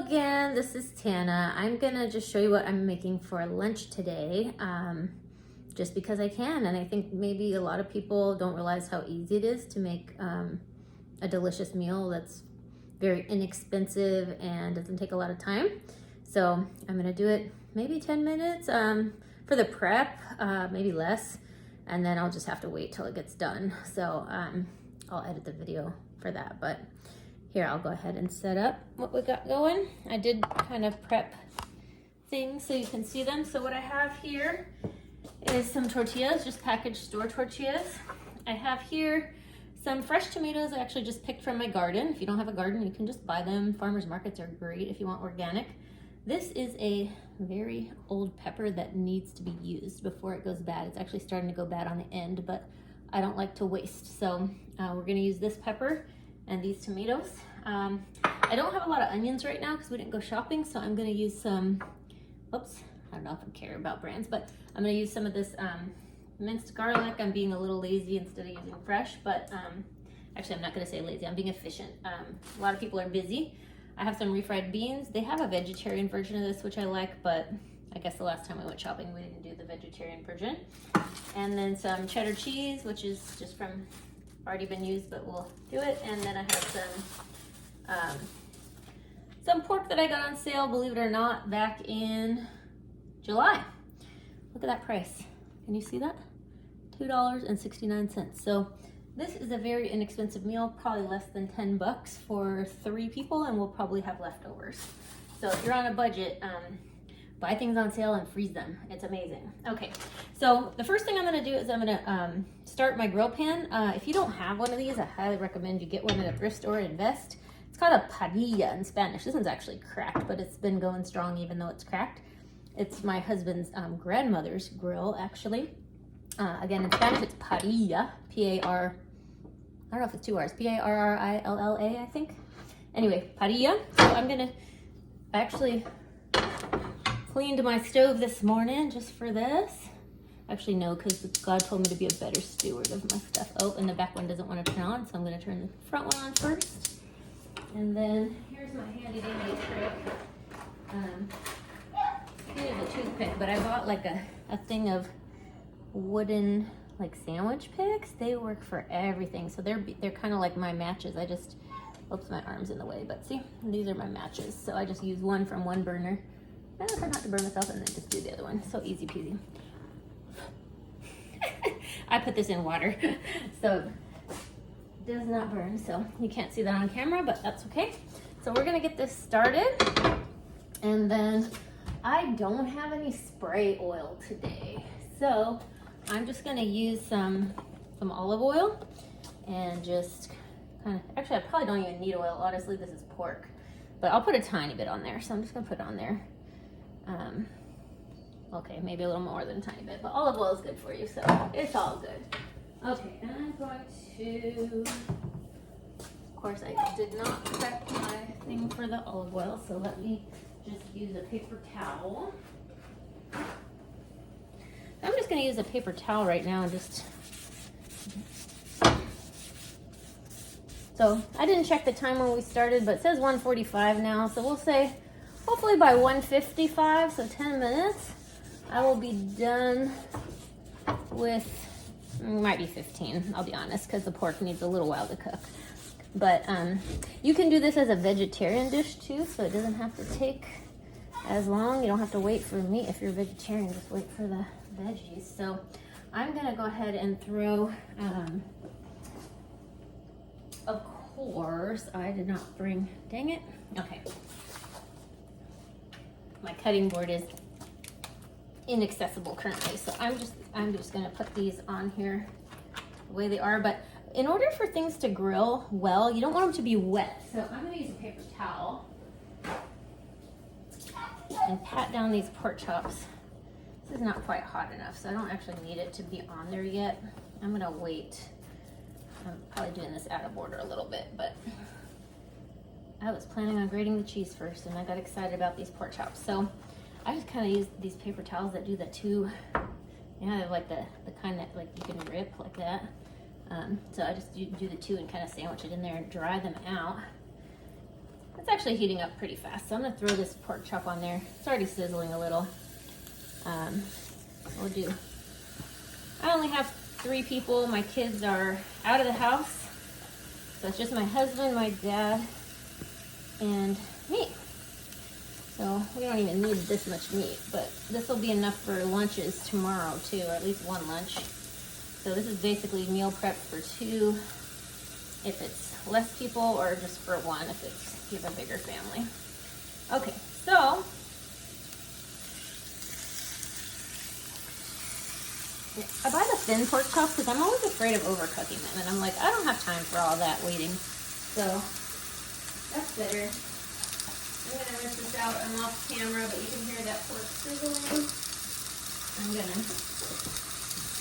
again, this is Tana. I'm gonna just show you what I'm making for lunch today, just because I can, and I think maybe a lot of people don't realize how easy it is to make a delicious meal that's very inexpensive and doesn't take a lot of time. So I'm gonna do it maybe 10 minutes for the prep, maybe less, and then I'll just have to wait till it gets done. So I'll edit the video for that, but here, I'll go ahead and set up what we got going. I did kind of prep things so you can see them. So what I have here is some tortillas, just packaged store tortillas. I have here some fresh tomatoes I actually just picked from my garden. If you don't have a garden, you can just buy them. Farmers markets are great if you want organic. This is a very old pepper that needs to be used before it goes bad. It's actually starting to go bad on the end, but I don't like to waste. So we're gonna use this pepper and these tomatoes. I don't have a lot of onions right now because we didn't go shopping, so I'm gonna use some, oops, I don't know if I care about brands, but I'm gonna use some of this minced garlic. I'm being a little lazy instead of using fresh, but actually I'm not gonna say lazy, I'm being efficient. A lot of people are busy. I have some refried beans. They have a vegetarian version of this, which I like, but I guess the last time we went shopping, we didn't do the vegetarian version. And then some cheddar cheese, which is just from already been used, but we'll do it. And then I have some pork that I got on sale, believe it or not, back in July. Look at that price. Can you see that? $2.69. So this is a very inexpensive meal, probably less than 10 bucks for 3 people, and we'll probably have leftovers. So if you're on a budget, buy things on sale and freeze them. It's amazing. Okay, so the first thing I'm gonna do is I'm gonna start my grill pan. If you don't have one of these, I highly recommend you get one at a thrift store and invest. It's called a parrilla in Spanish. This one's actually cracked, but it's been going strong even though it's cracked. It's my husband's grandmother's grill, actually. Again, in Spanish, it's parrilla, P-A-R, I don't know if it's 2 R's, P-A-R-R-I-L-L-A, I think. Anyway, parrilla. So I'm gonna actually cleaned my stove this morning just for this. Actually, no, because God told me to be a better steward of my stuff. Oh, and the back one doesn't want to turn on, so I'm going to turn the front one on first. And then here's my handy dandy trick. Here's a toothpick, but I bought like a thing of wooden like sandwich picks. They work for everything, so they're kind of like my matches. I just, oops, my arm's in the way, but see, these are my matches. So I just use one from one burner. I try not to burn myself and then just do the other one. So easy peasy. I put this in water, so it does not burn. So you can't see that on camera, but that's okay. So we're gonna get this started. And then I don't have any spray oil today. So I'm just gonna use some olive oil and just kind of, actually I probably don't even need oil. Honestly, this is pork, but I'll put a tiny bit on there. So I'm just gonna put it on there. Okay, maybe a little more than a tiny bit, but olive oil is good for you, so it's all good. Okay, and I'm going to, of course, I did not prep my thing for the olive oil, so let me just use a paper towel. I'm just going to use a paper towel right now and just, so I didn't check the time when we started, but it says 1:45 now, so we'll say hopefully by 1:55, so 10 minutes, I will be done with, might be 15, I'll be honest, because the pork needs a little while to cook. But you can do this as a vegetarian dish too, so it doesn't have to take as long. You don't have to wait for meat if you're vegetarian, just wait for the veggies. So I'm gonna go ahead and throw, of course, I did not bring, dang it, okay. My cutting board is inaccessible currently, so I'm just gonna put these on here the way they are. But in order for things to grill well, you don't want them to be wet. So I'm gonna use a paper towel and pat down these pork chops. This is not quite hot enough, so I don't actually need it to be on there yet. I'm gonna wait. I'm probably doing this out of order a little bit, but I was planning on grating the cheese first, and I got excited about these pork chops. So I just kind of use these paper towels that do the 2, yeah, they're like the kind that like you can rip like that. So I just do the 2 and kind of sandwich it in there and dry them out. It's actually heating up pretty fast, so I'm gonna throw this pork chop on there. It's already sizzling a little. We'll do. I only have 3 people. My kids are out of the house, so it's just my husband, my dad, and me. So we don't even need this much meat, but this will be enough for lunches tomorrow too, or at least one lunch. So this is basically meal prep for 2 if it's less people, or just for 1 if it's you have a bigger family. Okay, so I buy the thin pork chop because I'm always afraid of overcooking them, and I'm like, I don't have time for all that waiting. So that's better. I'm gonna rinse this out. I'm off camera, but you can hear that pork sizzling.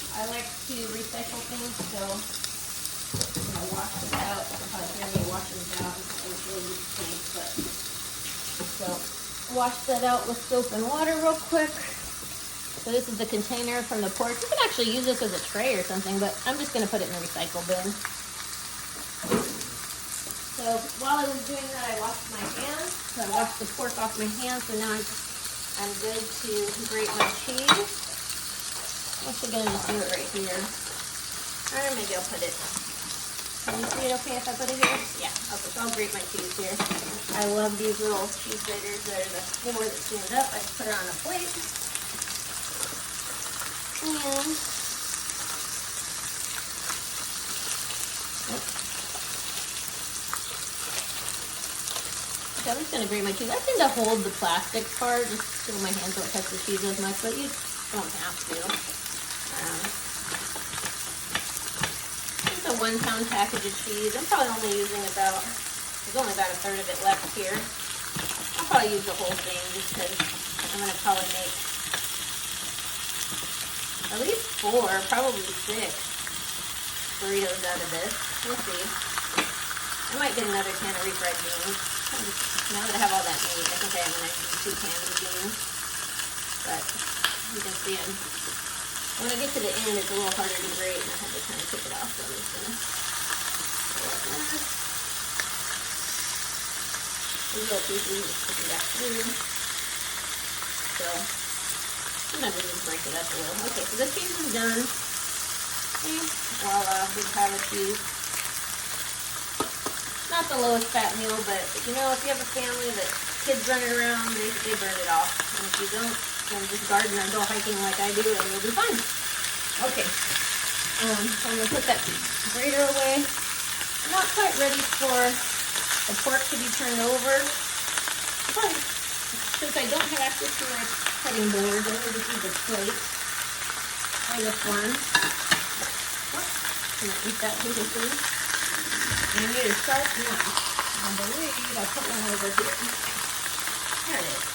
I like to recycle things, so I'm gonna wash this out. You'll probably hear me washing it out. It's really stink, but so wash that out with soap and water real quick. So this is the container from the pork. You can actually use this as a tray or something, but I'm just gonna put it in the recycle bin. So while I was doing that, I washed my hands. So I washed the pork off my hands, so now I'm good to grate my cheese. I'm actually gonna just do it right here. Or maybe I'll put it. Can you see it okay if I put it here? Yeah, okay, so I'll grate my cheese here. I love these little cheese graters. They're the 4 that stand up. I just put it on a plate. And so I'm just gonna grate my cheese. I tend to hold the plastic part just so my hands don't touch the cheese as much, but you don't have to. It's a 1-pound package of cheese. I'm probably only using there's only about a third of it left here. I'll probably use the whole thing just because I'm gonna probably make at least 4, probably 6 burritos out of this. We'll see. I might get another can of refried beans. Now that I have all that meat, I think I'm going to use 2 cans of beans. But you can see when I get to the end, it's a little harder to grate, and I have to kind of take it off. So I'm just going to pull it back. These little pieces, just put them back through. So sometimes I just break it up a little. Okay, so the cheese is done. Okay, voila, big pile of cheese. Not the lowest fat meal, but if you have a family that kids running around, they burn it off. And if you don't, then just garden or go hiking like I do, and you'll be fine. Okay, so I'm gonna put that grater away. I'm not quite ready for the pork to be turned over. But since I don't have access to my cutting board, I'm gonna just use a plate. Try this one. I'm gonna eat that piece of food. And I need a sharp knife. I believe I put one over here. There it is.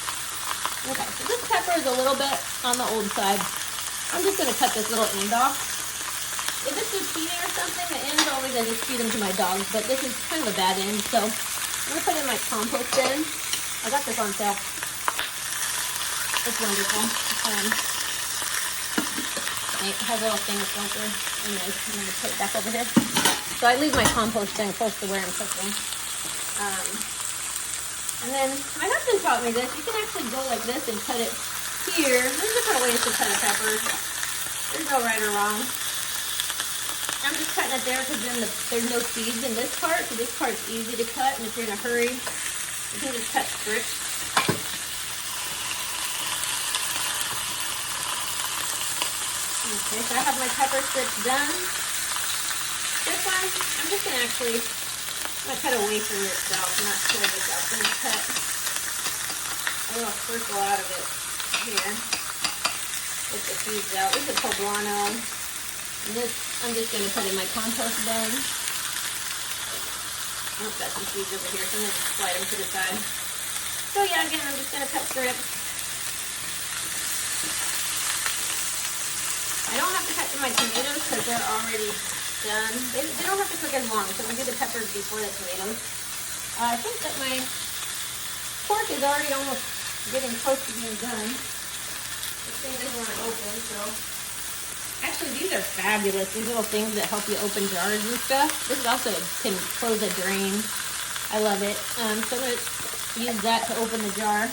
Okay, so this pepper is a little bit on the old side. I'm just going to cut this little end off. If it's zucchini or something, the ends always I just feed them to my dogs, but this is kind of a bad end, so I'm going to put it in my compost bin. I got this on sale. It's wonderful. It has a little thing of filter. Anyways, I'm going to put it back over here. So I leave my compost bin close to where I'm cooking. And then my husband taught me this. You can actually go like this and cut it here. There's different ways to cut a pepper. There's no right or wrong. I'm just cutting it there because then there's no seeds in this part. So this part's easy to cut. And if you're in a hurry, you can just cut strips. Okay, so I have my pepper strips done. This one, I'm just going to I'm going to cut away from yourself, not pull this out. I'm going to cut a little circle out of it here. Get the seeds out. This is poblano. And this, I'm just going to put in my compost bin. I've got some seeds over here, so I'm going to just slide them to the side. So yeah, again, I'm just going to cut strips. I don't have to cut my tomatoes because they're already done. They don't have to cook as long, so we do the peppers before the tomatoes. I think that my pork is already almost getting close to being done. This thing doesn't want to open, so. Actually, these are fabulous. These little things that help you open jars and stuff. This is also can close a drain. I love it. So I'm going to use that to open the jar.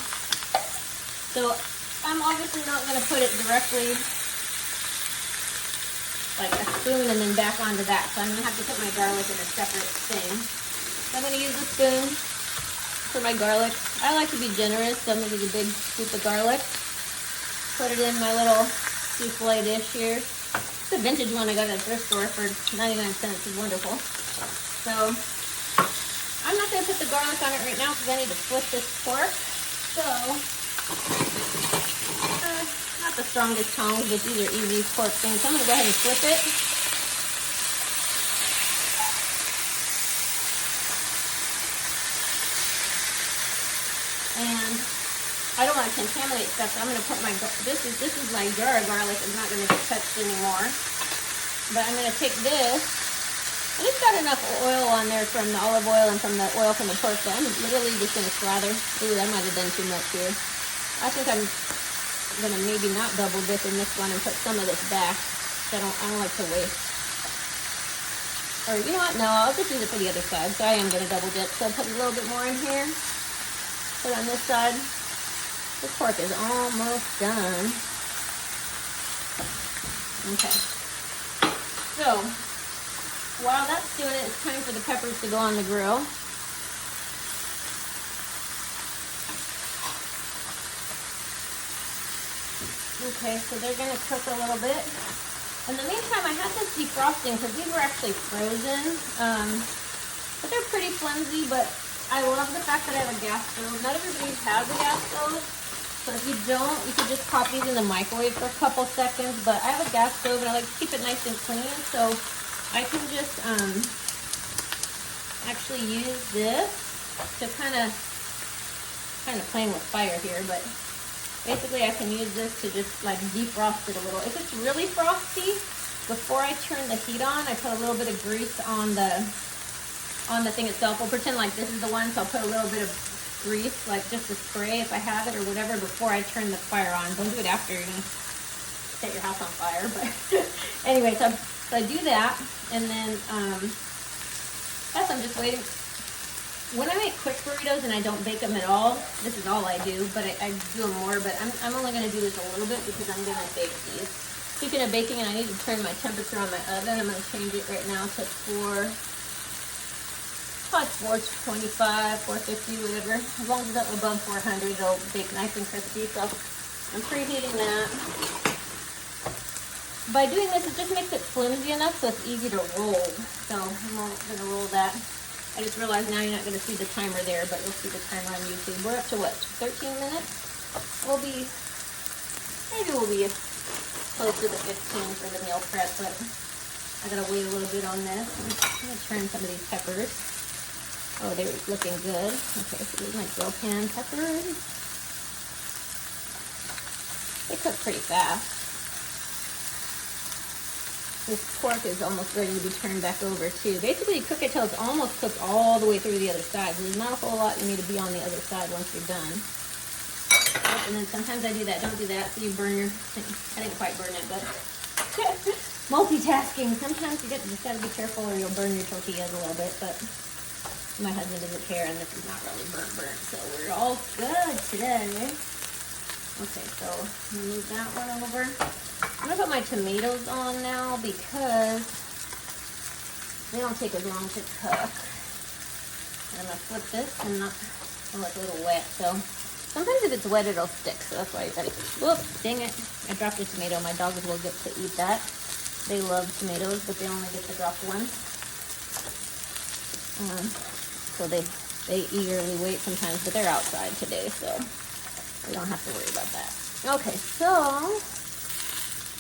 So I'm obviously not going to put it directly like a spoon and then back onto that. So I'm going to have to put my garlic in a separate thing. So I'm going to use a spoon for my garlic. I like to be generous, so I'm going to use a big scoop of garlic. Put it in my little souffle dish here. It's a vintage one I got at the thrift store for 99 cents. It's wonderful. So I'm not going to put the garlic on it right now because I need to flip this pork. So, not the strongest tongs, but these are easy pork things. So I'm going to go ahead and flip it. And I don't want to contaminate stuff, so I'm going to put my, this is my jar of garlic. It's not going to get touched anymore. But I'm going to take this, and it's got enough oil on there from the olive oil and from the oil from the pork, so I'm literally just going to slather. Ooh, I might have done too much here. I think I'm going to maybe not double dip in this one and put some of this back. I don't like to waste. Or you know what? No, I'll just use it for the other side. So I am going to double dip. So I'll put a little bit more in here. Put on this side. This pork is almost done. Okay. So, while that's doing it, it's time for the peppers to go on the grill. Okay, so they're going to cook a little bit. In the meantime, I had this defrosting because these were actually frozen. But they're pretty flimsy, but I love the fact that I have a gas stove. Not everybody has a gas stove. So if you don't, you could just pop these in the microwave for a couple seconds. But I have a gas stove and I like to keep it nice and clean. So I can just actually use this to kind of playing with fire here. But basically I can use this to just like defrost it a little. If it's really frosty, before I turn the heat on, I put a little bit of grease on the thing itself. We'll pretend like this is the one, so I'll put a little bit of grease, like just a spray if I have it or whatever, before I turn the fire on. Don't do it after, you're gonna set your house on fire. But anyway, so I do that, and then I'm just waiting. When I make quick burritos and I don't bake them at all, this is all I do, but I do them more, but I'm only going to do this a little bit because I'm going to bake these. Speaking of baking, and I need to turn my temperature on my oven, I'm going to change it right now to 425, 450, whatever. As long as it's up above 400, they'll bake nice and crispy, so I'm preheating that. By doing this, it just makes it flimsy enough so it's easy to roll. So I'm going to roll that. I just realized now you're not going to see the timer there, but you'll see the timer on YouTube. We're up to what, 13 minutes? Maybe we'll be close to the 15 for the meal prep, but I got to wait a little bit on this. I'm going to turn some of these peppers. Oh, they're looking good. Okay, so there's my grill pan peppers. They cook pretty fast. This pork is almost ready to be turned back over too. Basically, you cook it till it's almost cooked all the way through the other side. There's not a whole lot you need to be on the other side once you're done. And then sometimes I do that. Don't do that, so you burn your thing. I didn't quite burn it, but multitasking. Sometimes you just gotta be careful or you'll burn your tortillas a little bit. But my husband doesn't care, and this is not really burnt, so we're all good today. Okay, so move that one over. I'm going to put my tomatoes on now because they don't take as long to cook. And I'm going to flip this and not, oh, it's a little wet. So sometimes if it's wet, it'll stick. So that's why you got to, whoops, dang it. I dropped a tomato. My dogs will get to eat that. They love tomatoes, but they only get to drop one. So they eagerly wait sometimes, but they're outside today, so we don't have to worry about that. Okay, so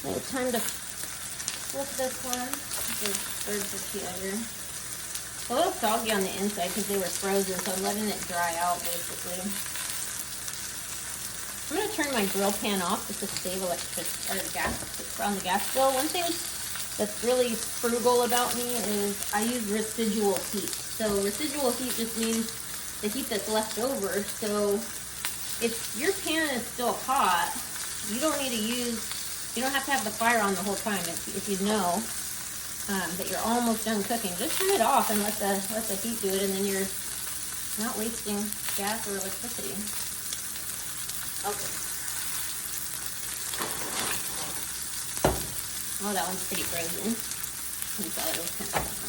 it's time to flip this one. This is third tortilla here. It's a little soggy on the inside because they were frozen, so I'm letting it dry out basically. I'm going to turn my grill pan off just to save electricity or gas on the gas bill. One thing that's really frugal about me is I use residual heat. So residual heat just means the heat that's left over. So if your pan is still hot, you don't need to use, you don't have to have the fire on the whole time. If you know that you're almost done cooking, just turn it off and let the heat do it, and then Not wasting gas or electricity. Okay. Oh, that one's pretty frozen. Inside it was kind of fun.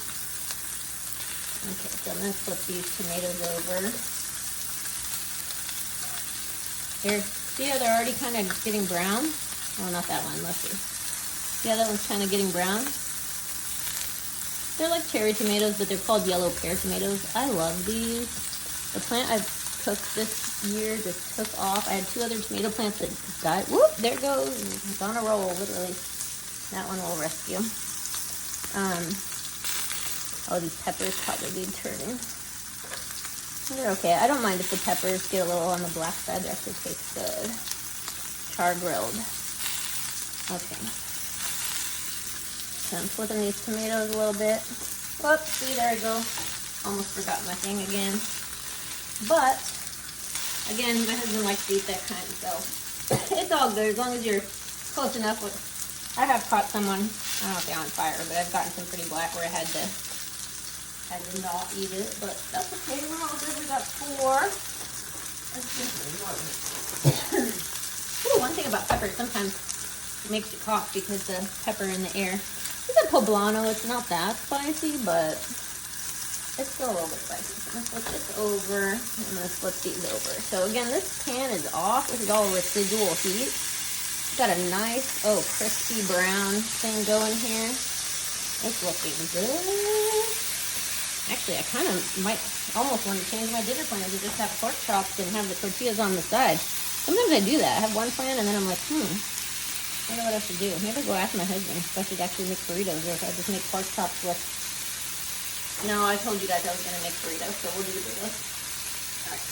Okay, so I'm gonna flip these tomatoes over. Here, see how they're already kind of getting brown? Oh, not that one, let's see. See how that one's kind of getting brown? They're like cherry tomatoes, but they're called yellow pear tomatoes. I love these. The plant I've cooked this year just took off. I had 2 other tomato plants that died. Whoop, there it goes. It's on a roll, literally. That one will rescue. Oh, these peppers probably need turning. They're okay. I don't mind if the peppers get a little on the black side. They actually taste good. Char grilled. Okay. So I'm flipping these tomatoes a little bit. Whoops, see, there I go. Almost forgot my thing again. But, again, my husband likes to eat that kind, so it's all good as long as you're close enough with. I have caught someone, I don't know if they're on fire, but I've gotten some pretty black where I had to not eat it, but that's okay. We're all good. We got 4. Ooh, one thing about pepper, sometimes it makes you cough because the pepper in the air. It's a poblano. It's not that spicy, but it's still a little bit spicy. So I'm gonna flip this over. I'm gonna flip these over. So again, this pan is off. This is all residual heat. It's got a nice, crispy brown thing going here. It's looking good. Actually, I kind of might almost want to change my dinner plans and just have pork chops and have the tortillas on the side. Sometimes I do that. I have one plan and then I'm like, I wonder what I should do. Maybe go ask my husband if I should actually make burritos or if I just make pork chops with. No, I told you guys I was going to make burritos, so we'll do the burritos. All right.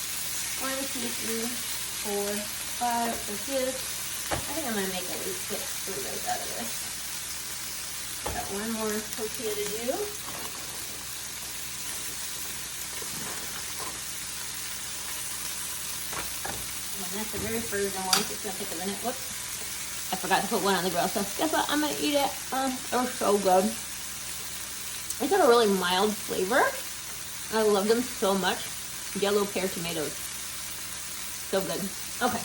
1, 2, 3, 4, 5 tortillas. I think I'm going to make at least 6 burritos out of this. Got one more tortilla to do. And that's the very frozen one, so it's going to take a minute. Whoops. I forgot to put one on the grill, so guess what? I'm going to eat it. They're so good. It's got a really mild flavor. I love them so much. Yellow pear tomatoes. So good. Okay.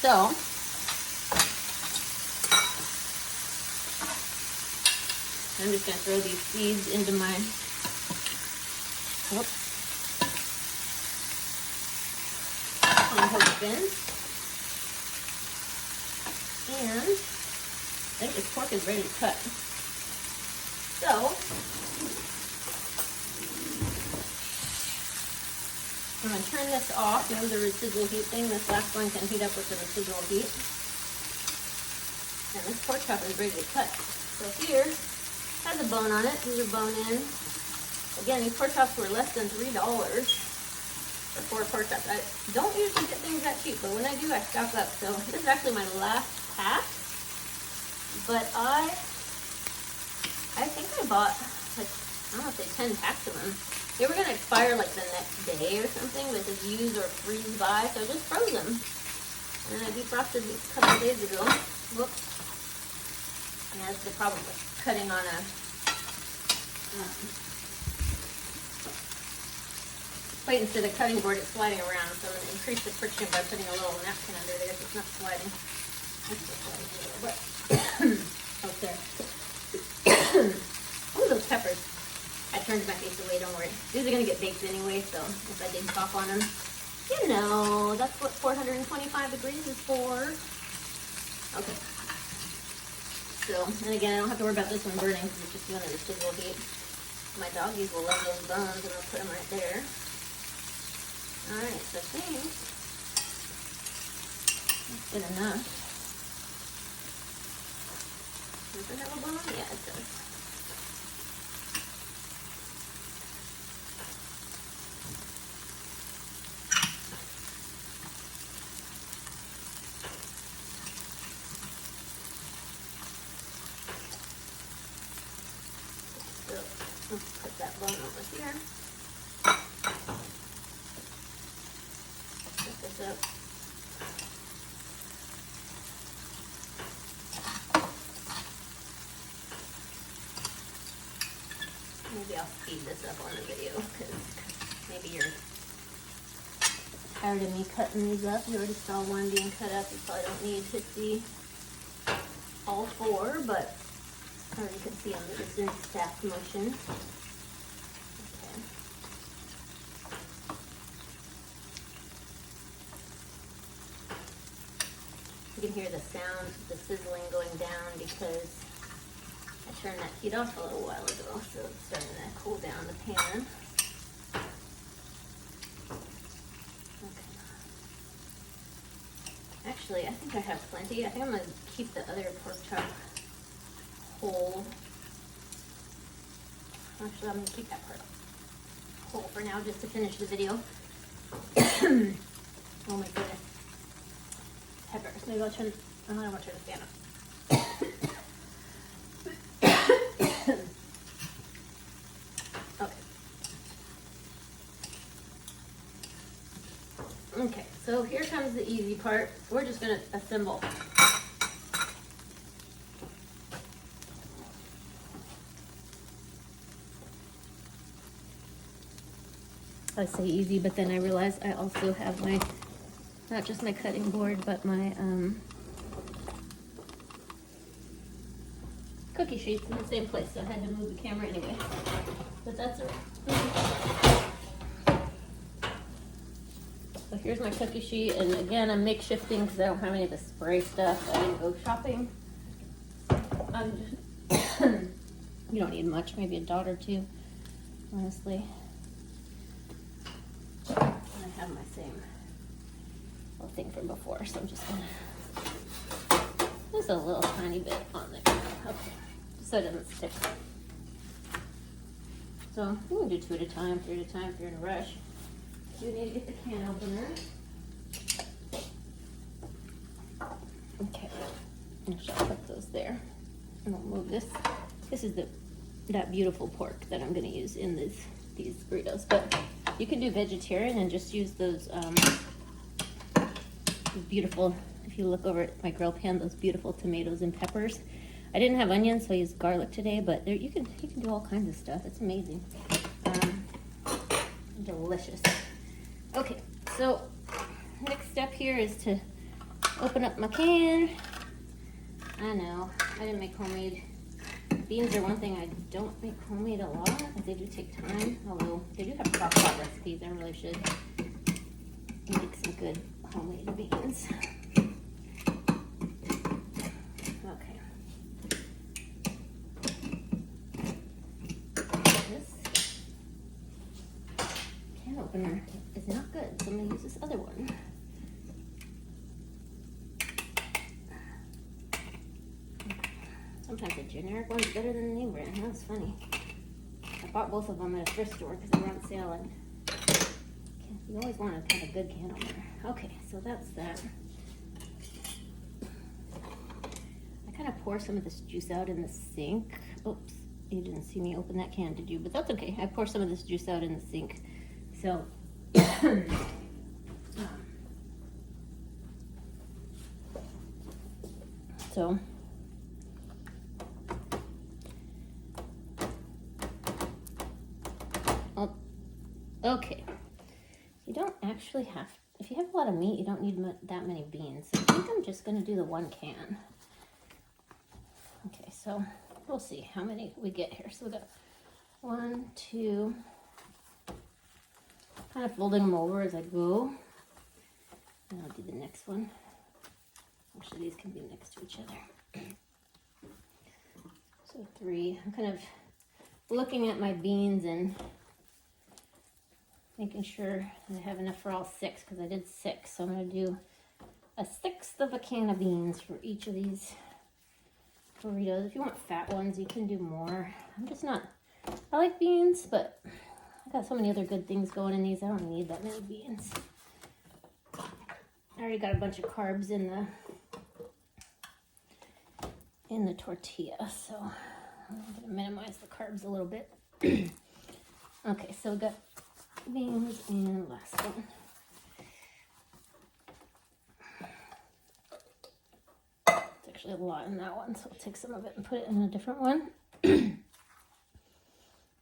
So, I'm just going to throw these seeds into my, compost bin. And I think this pork is ready to cut. So, I'm going to turn this off. You know the residual heat thing? This last one can heat up with the residual heat. And this pork chop is ready to cut. So here, has a bone on it. These are bone in. Again, these pork chops were less than $3 for 4 pork chops. I don't usually get things that cheap, but when I do, I stock up. So this is actually my last pack. But I think I bought, like, I don't want to say 10 packs of them. They were going to expire like the next day or something, but just use or freeze by, so I just froze them. And I defrosted these a couple days ago. Whoops. And that's the problem with cutting on a plate instead of cutting board. It's sliding around, so I'm going to increase the friction by putting a little napkin under there so it's not sliding. It's just sliding a little bit. Oh, there. Oh, those peppers. I turned my face away, don't worry. These are going to get baked anyway, so if I did cough on them, you know, that's what 425 degrees is for. Okay. So, and again, I don't have to worry about this one burning because it's just doing the residual heat. My doggies will love those bones, and I'll put them right there. Alright, so I think that's good enough. Does it have a bone? Yeah, it does. So, let's put that bone over here. Put this up. Maybe I'll speed this up on the video because maybe you're tired of me cutting these up. You already saw one being cut up. You probably don't need to see all four, but or you can see them just in staff motion. Okay. You can hear the sound, the sizzling going down because I turned that heat off a little while ago, so it's starting to cool down the pan. Okay. Actually, I think I have plenty. I think I'm going to keep the other pork chop whole. Actually, I'm going to keep that part whole for now just to finish the video. Oh my goodness. Peppers. Maybe I'll turn, I don't want to turn the fan off. Okay, so here comes the easy part. We're just going to assemble. I say easy, but then I realized I also have my, not just my cutting board, but my cookie sheets in the same place, so I had to move the camera anyway. But that's all right. So here's my cookie sheet, and again, I'm makeshifting because I don't have any of the spray stuff. I didn't go shopping. I'm just you don't need much, maybe a dot or two, honestly. And I have my same little thing from before, so I'm just gonna, there's a little tiny bit on there. Okay, so it doesn't stick. So you can do 2 at a time, 3 at a time if you're in a rush. You need to get the can opener. Okay, actually I'll put those there. And I'll move this. This is that beautiful pork that I'm gonna use in these burritos. But you can do vegetarian and just use those beautiful, if you look over at my grill pan, those beautiful tomatoes and peppers. I didn't have onions, so I used garlic today, but there, you can do all kinds of stuff. It's amazing. Delicious. Okay, so next step here is to open up my can. I know, I didn't make homemade. Beans are one thing I don't make homemade a lot, but they do take time. Although they do have crock pot recipes, I really should make some good homemade beans. Okay. This can opener is not good, so I'm going to use this other one. Sometimes the generic one's better than the name brand. That was funny. I bought both of them at a thrift store because they were on sale, and you always want a kind of good can opener. Okay, so that's that. I kind of pour some of this juice out in the sink. Oops, you didn't see me open that can, did you? But that's okay. I pour some of this juice out in the sink. So, okay. You don't actually have, if you have a lot of meat, you don't need that many beans. I think I'm just going to do the one can. Okay, so we'll see how many we get here. So we got 1, 2, kind of folding them over as I go. And I'll do the next one. Actually, these can be next to each other. So 3. I'm kind of looking at my beans and making sure that I have enough for all 6, because I did 6. So I'm going to do a 1/6 of a can of beans for each of these burritos. If you want fat ones, you can do more. I'm just not, I like beans, but I got so many other good things going in these. I don't need that many beans. I already got a bunch of carbs in the tortilla, so I'm going to minimize the carbs a little bit. Okay, so we got beans and last one. It's actually a lot in that one, so I'll take some of it and put it in a different one. I'm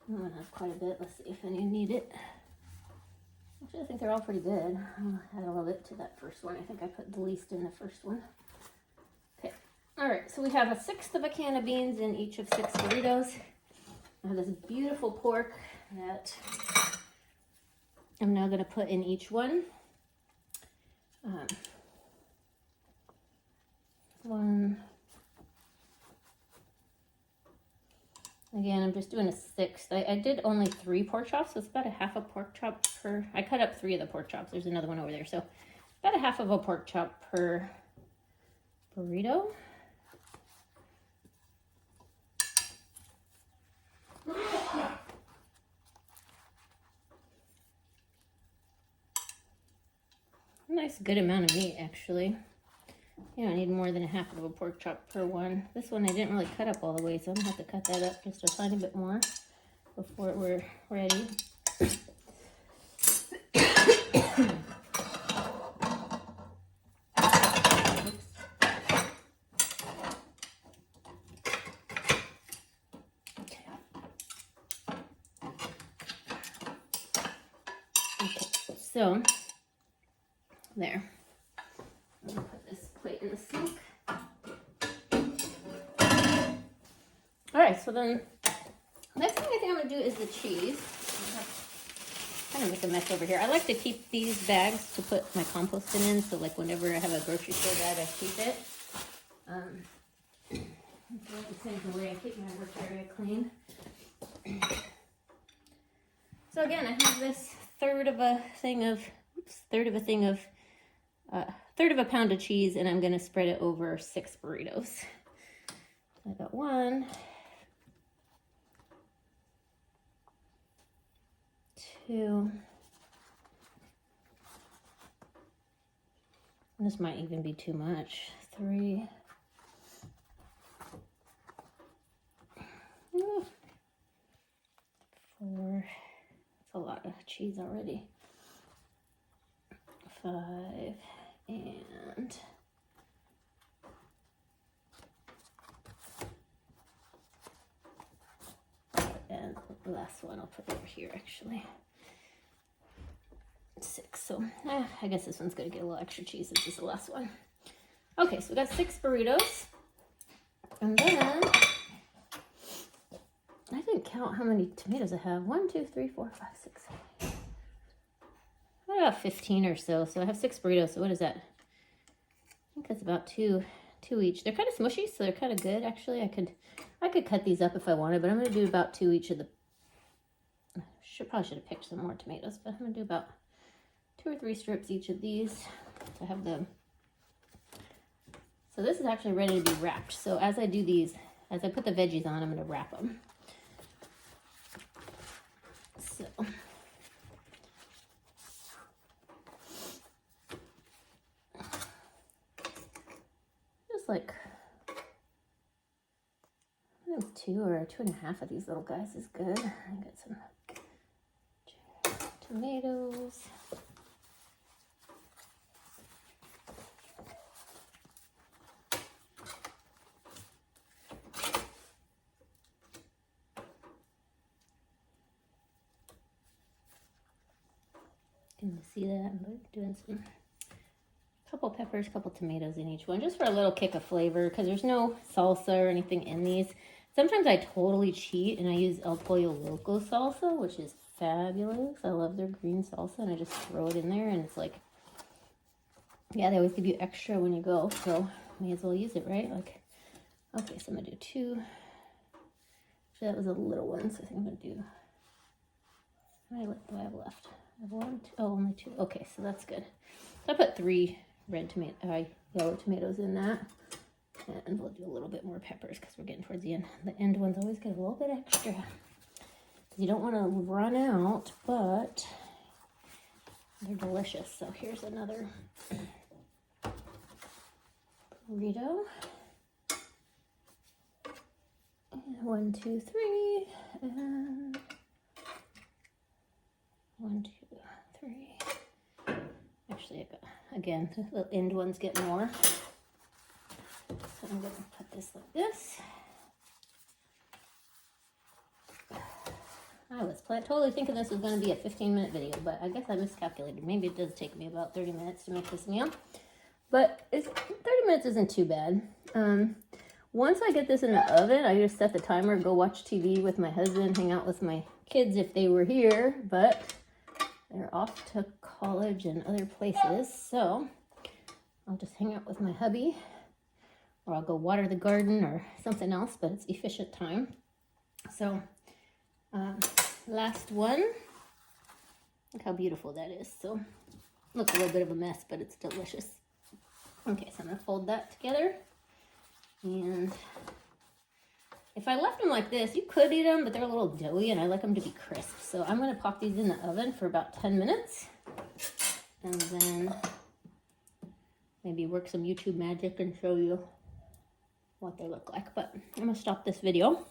going to have quite a bit. Let's see if any need it. Actually, I think they're all pretty good. I'll add a little bit to that first one. I think I put the least in the first one. Okay. All right, so we have 1/6 of a can of beans in each of 6 burritos. I have this beautiful pork that I'm now going to put in each one. One. Again, I'm just doing 1/6. I did only 3 pork chops, so it's about 1/2 a pork chop per. I cut up 3 of the pork chops. There's another one over there, so about 1/2 of a pork chop per burrito. A nice good amount of meat, actually. You don't need more than 1/2 of a pork chop per one. This one I didn't really cut up all the way, so I'm gonna have to cut that up just a tiny bit more before we're ready. Okay, so there. I'm gonna put this plate in the sink. All right, so then next thing I think I'm gonna do is the cheese. Kind of make a mess over here. I like to keep these bags to put my composting in, so like whenever I have a grocery store bag, I keep it. The same way I keep my work area clean. So again, I have this third of a pound of cheese, and I'm gonna spread it over 6 burritos. I got 1, 2. This might even be too much. 3. 4. That's a lot of cheese already. 5 and the last one I'll put over here actually. 6. So I guess this one's gonna get a little extra cheese. This is the last one. Okay, so we got 6 burritos, and then I didn't count how many tomatoes I have. 1, 2, 3, 4, 5, 6, 7, 8. About 15 or so. So I have 6 burritos. So what is that? I think that's about two each. They're kind of smushy, so they're kind of good. Actually, I could cut these up if I wanted, but I'm gonna do about 2 each of the. Probably should have picked some more tomatoes, but I'm gonna do about 2 or 3 strips each of these to have them. So this is actually ready to be wrapped. So as I do these, as I put the veggies on, I'm gonna wrap them. So. Like I think 2 or 2.5 of these little guys is good. I got some tomatoes. Can you see that? I'm doing some couple peppers, couple tomatoes in each one, just for a little kick of flavor, because there's no salsa or anything in these. Sometimes I totally cheat and I use El Pollo Loco salsa, which is fabulous. I love their green salsa, and I just throw it in there, and it's like, yeah, they always give you extra when you go, so may as well use it, right? Like, okay, so I'm gonna do 2. Actually, that was a little one, so I think I'm gonna do, how many do I have left? I have 1, 2, oh, only 2. Okay, so that's good. So I put 3 yellow tomatoes in that, and we'll do a little bit more peppers because we're getting towards the end. The end ones always get a little bit extra because you don't want to run out, but they're delicious. So here's another burrito. And 1, 2, 3, and 1, 2, 3. Actually, I got, again, the end ones get more. So I'm going to put this like this. I was totally thinking this was going to be a 15-minute video, but I guess I miscalculated. Maybe it does take me about 30 minutes to make this meal. But 30 minutes isn't too bad. Once I get this in the oven, I just set the timer, go watch TV with my husband, hang out with my kids if they were here, but they're off to college and other places, so I'll just hang out with my hubby, or I'll go water the garden or something else, but it's efficient time. So, last one. Look how beautiful that is. So, looks a little bit of a mess, but it's delicious. Okay, so I'm going to fold that together. And if I left them like this, you could eat them, but they're a little doughy, and I like them to be crisp. So I'm going to pop these in the oven for about 10 minutes. And then maybe work some YouTube magic and show you what they look like. But I'm going to stop this video.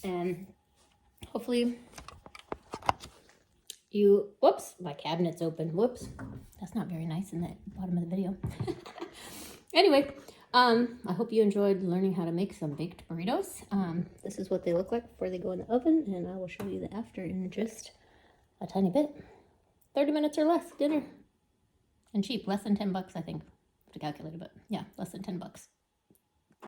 And hopefully you... Whoops, my cabinet's open. Whoops. That's not very nice in the bottom of the video. Anyway, I hope you enjoyed learning how to make some baked burritos. This is what they look like before they go in the oven, and I will show you the after in just a tiny bit. 30 minutes or less, dinner. And cheap, less than $10, I think, to calculate it, but yeah, less than $10.